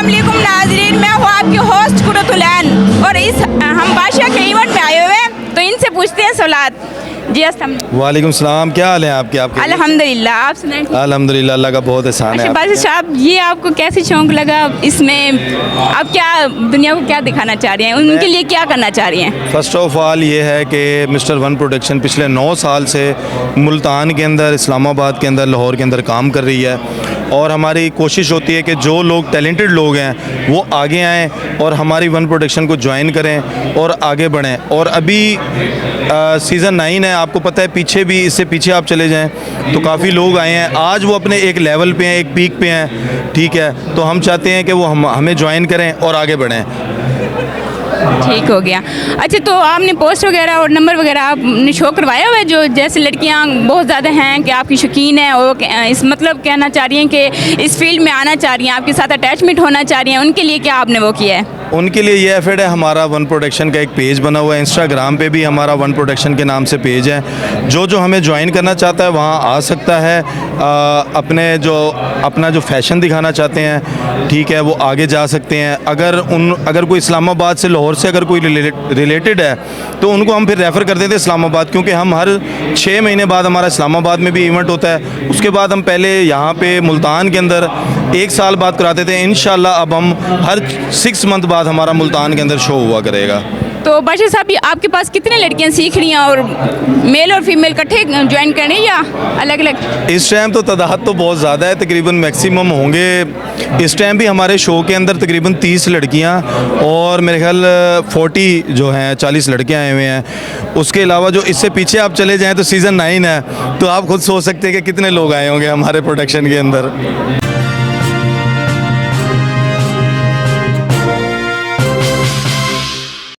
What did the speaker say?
अस्सलामुअलैकुम नाज़रीन, मैं हूँ आपकी होस्ट कुरतुलैन और इस हम बादशाह के इवेंट पे आए हुए हैं, तो इनसे पूछते हैं सवालात। जी अस्सलाम वालेकुम सलाम, क्या हाल है आपके? अल्हम्दुलिल्लाह, आप सुनाएं। अल्हम्दुलिल्लाह, अल्लाह का बहुत एहसान है। अच्छा बादशाह साहब, ये आपको कैसे शौक लगा इसमें? आप क्या दुनिया को क्या दिखाना चाह रही हैं, उनके लिए क्या करना चाह रही हैं? फ़र्स्ट ऑफ़ ऑल ये है कि मिस्टर वन प्रोडक्शन पिछले 9 साल से मुल्तान के अंदर, इस्लामाबाद के अंदर, लाहौर के अंदर काम कर रही है और हमारी कोशिश होती है कि जो लोग टैलेंटेड लोग हैं वो आगे आएँ और हमारी वन प्रोडक्शन को ज्वाइन करें और आगे बढ़ें। और अभी सीज़न 9 है, आपको पता है, पीछे भी, इससे पीछे आप चले जाएं तो काफ़ी लोग आए हैं। आज वो अपने एक लेवल पे हैं, एक पीक पे हैं, ठीक है। तो हम चाहते हैं कि वो हमें ज्वाइन करें और आगे बढ़ें। ठीक हो गया। अच्छा, तो आपने पोस्ट वगैरह और नंबर वगैरह आपने शो करवाया हुआ है? जो जैसे लड़कियां बहुत ज़्यादा हैं कि आपकी शौकीन है और इस मतलब कहना चाह रही हैं कि इस फील्ड में आना चाह रही हैं, आपके साथ अटैचमेंट होना चाह रही हैं, उनके लिए क्या आपने वो किया है? उनके लिए ये एफर्ट है, हमारा वन प्रोडक्शन का एक पेज बना हुआ है, इंस्टाग्राम पे भी हमारा वन प्रोडक्शन के नाम से पेज है। जो हमें ज्वाइन करना चाहता है वहाँ आ सकता है, अपना जो फैशन दिखाना चाहते हैं, ठीक है, वो आगे जा सकते हैं। अगर कोई इस्लामाबाद से, लाहौर से अगर कोई रिलेटेड है तो उनको हम फिर रेफ़र कर देते हैं इस्लामाबाद, क्योंकि हम हर 6 महीने बाद हमारा इस्लामाबाद में भी इवेंट होता है। उसके बाद हम पहले यहाँ पे मुल्तान के अंदर 1 साल बाद कराते थे। इंशाल्लाह अब हम हर 6 मंथ बाद हमारा मुल्तान के अंदर शो हुआ करेगा। तो बादशाह साहब, ये आपके पास कितने लड़कियां सीख रही हैं और मेल और फीमेल इकट्ठे ज्वाइन करने या अलग अलग? इस टाइम तो तादाद तो बहुत ज़्यादा है, तकरीबन मैक्सिमम होंगे इस टाइम भी हमारे शो के अंदर तकरीबन 30 लड़कियां और मेरे ख्याल 40 जो हैं 40 लड़के आए हुए हैं। उसके अलावा जो इससे पीछे आप चले जाएँ तो सीज़न 9 है, तो आप खुद सोच सकते हैं कि कितने लोग आए होंगे हमारे प्रोडक्शन के अंदर।